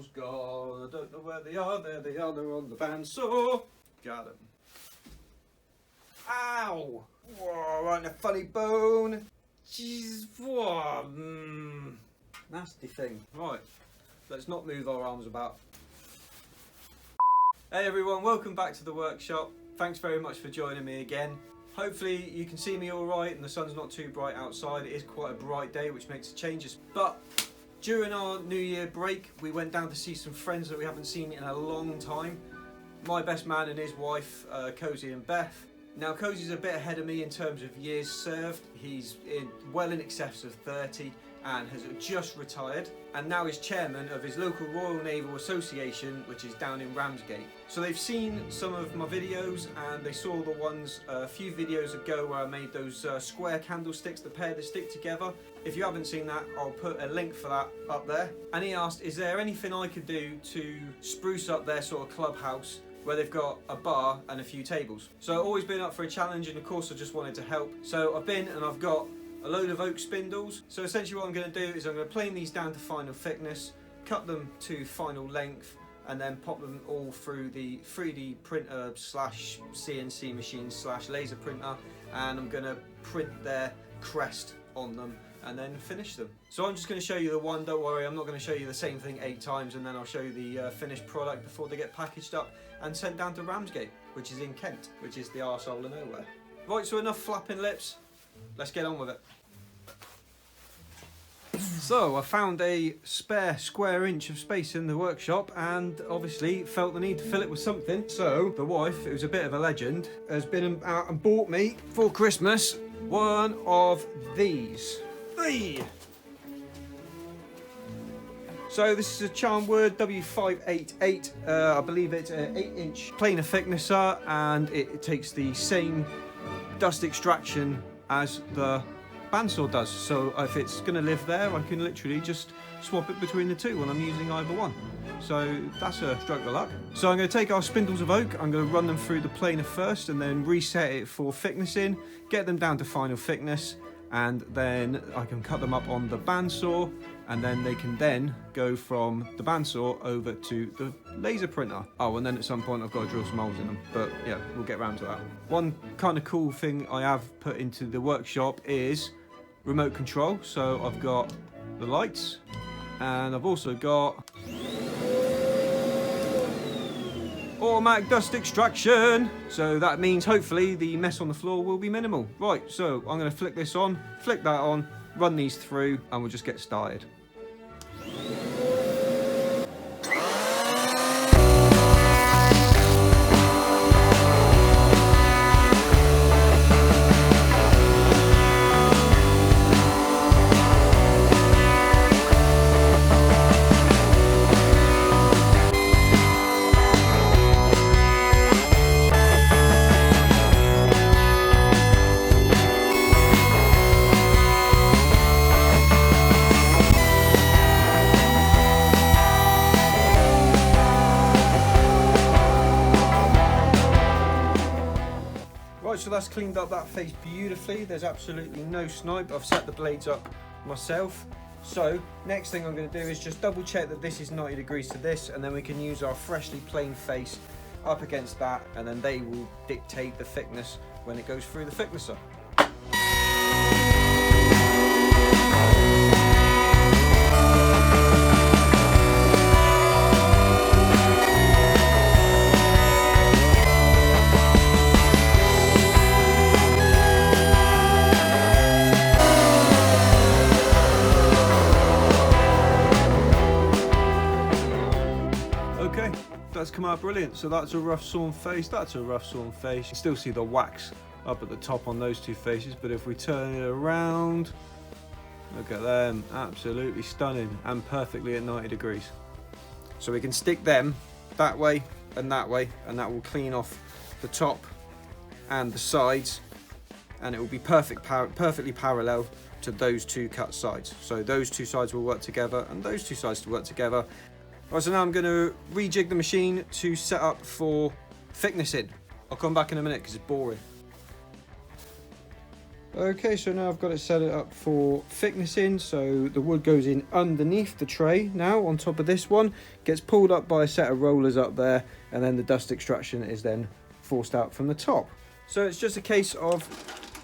bandsaws gone. I don't know where they are. There they are. They're on the bandsaw. Got them. Ow! Whoa, right in a funny bone. Jeez, whoa. Nasty thing. Right, let's not move our arms about. Hey everyone, welcome back to the workshop. Thanks very much for joining me again. Hopefully you can see me all right and the sun's not too bright outside. It is quite a bright day, which makes the changes. But during our New Year break, we went down to see some friends that we haven't seen in a long time. My best man and his wife, Cosy and Beth. Now Cosy's a bit ahead of me in terms of years served. He's well in excess of 30 and has just retired, and now is chairman of his local Royal Naval Association, which is down in Ramsgate. So they've seen some of my videos, and they saw the ones a few videos ago where I made those square candlesticks that pair the stick together. If you haven't seen that, I'll put a link for that up there. And he asked, is there anything I could do to spruce up their sort of clubhouse where they've got a bar and a few tables? So I've always been up for a challenge, and of course I just wanted to help. So I've been and I've got a load of oak spindles. So essentially what I'm going to do is I'm going to plane these down to final thickness, cut them to final length, and then pop them all through the 3D printer slash CNC machine slash laser printer, and I'm going to print their crest on them and then finish them. So I'm just going to show you the one, don't worry, I'm not going to show you the same thing 8 times, and then I'll show you the finished product before they get packaged up and sent down to Ramsgate, which is in Kent, which is the arsehole of nowhere. Right, so enough flapping lips, let's get on with it. So I found a spare square inch of space in the workshop, and obviously felt the need to fill it with something. So the wife, who's a bit of a legend, has been out and bought me for Christmas one of these. So this is a Charmwood W588. I believe it's an 8-inch planer thicknesser, and it takes the same dust extraction as the bandsaw does. So if it's going to live there, I can literally just swap it between the two when I'm using either one. So that's a stroke of luck. So I'm going to take our spindles of oak, I'm going to run them through the planer first and then reset it for thicknessing, get them down to final thickness, and then I can cut them up on the bandsaw, and then they can then go from the bandsaw over to the laser printer. Oh, and then at some point I've got to drill some holes in them, but yeah, we'll get around to that. One kind of cool thing I have put into the workshop is remote control. So I've got the lights, and I've also got automatic dust extraction, so that means hopefully the mess on the floor will be minimal. Right, so I'm going to flick this on, flick that on, run these through, and we'll just get started. So that's cleaned up that face beautifully. There's absolutely no snipe. I've set the blades up myself. So next thing I'm going to do is just double check that this is 90 degrees to this, and then we can use our freshly planed face up against that, and then they will dictate the thickness when it goes through the thicknesser. That's come out brilliant. So that's a rough sawn face, that's a rough sawn face. You can still see the wax up at the top on those two faces, but if we turn it around, look at them, absolutely stunning and perfectly at 90 degrees. So we can stick them that way, and that will clean off the top and the sides, and it will be perfectly parallel to those two cut sides. So those two sides will work together, and those two sides will work together. Right, so now I'm going to rejig the machine to set up for thicknessing. I'll come back in a minute because it's boring. Okay, so now I've got it set it up for thicknessing, so the wood goes in underneath the tray now on top of this one, gets pulled up by a set of rollers up there, and then the dust extraction is then forced out from the top. So it's just a case of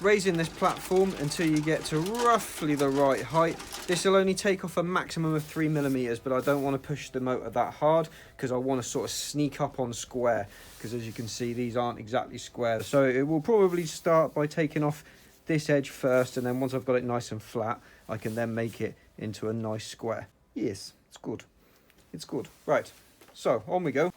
raising this platform until you get to roughly the right height. This will only take off a maximum of 3mm, but I don't want to push the motor that hard because I want to sort of sneak up on square, because as you can see these aren't exactly square. So it will probably start by taking off this edge first, and then once I've got it nice and flat I can then make it into a nice square. Yes, it's good, it's good. Right, so on we go.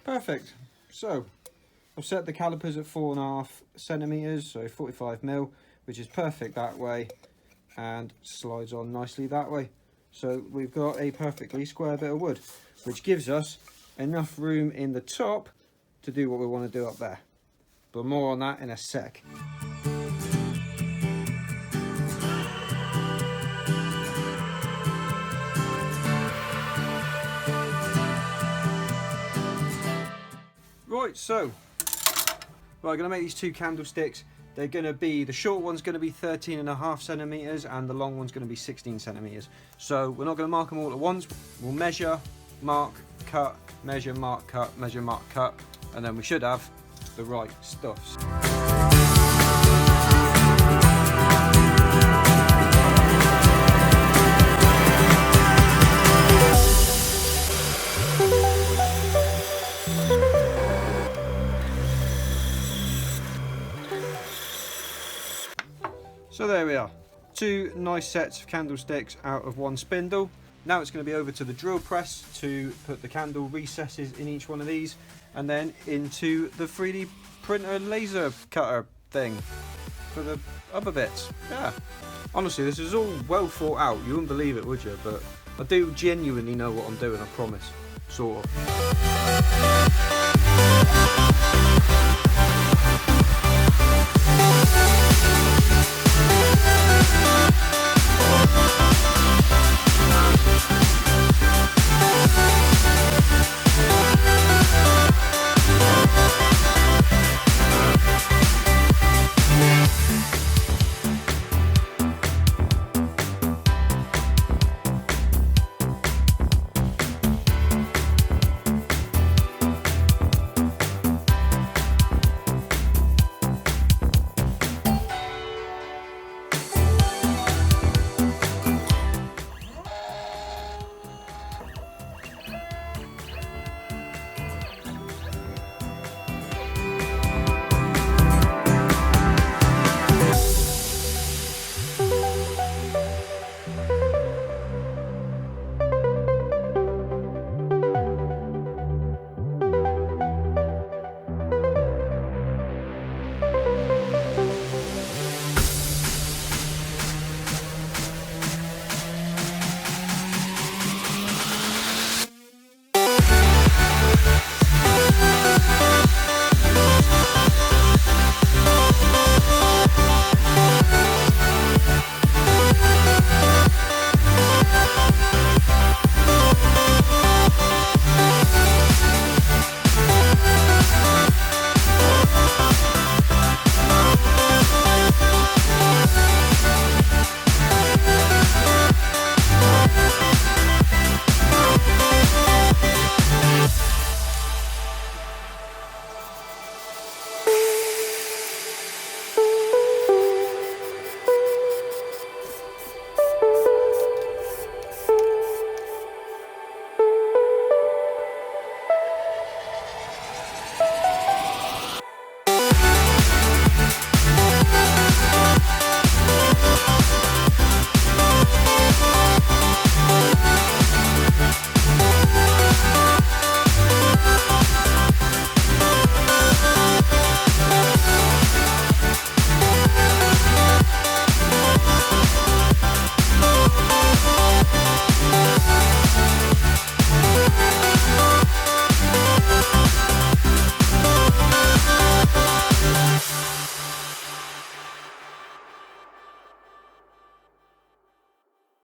Perfect. So I've set the calipers at 4.5cm, so 45mm, which is perfect that way and slides on nicely that way. So we've got a perfectly square bit of wood, which gives us enough room in the top to do what we want to do up there. But more on that in a sec. Right, so I'm going to make these two candlesticks. They're going to be, the short one's going to be 13.5cm and the long one's going to be 16cm. So we're not going to mark them all at once. We'll measure, mark, cut, measure, mark, cut, measure, mark, cut, and then we should have the right stuffs. So there we are, two nice sets of candlesticks out of one spindle. Now it's going to be over to the drill press to put the candle recesses in each one of these, and then into the 3D printer laser cutter thing for the other bits. Yeah, honestly this is all well thought out. You wouldn't believe it, would you? But I do genuinely know what I'm doing, I promise. Sort of.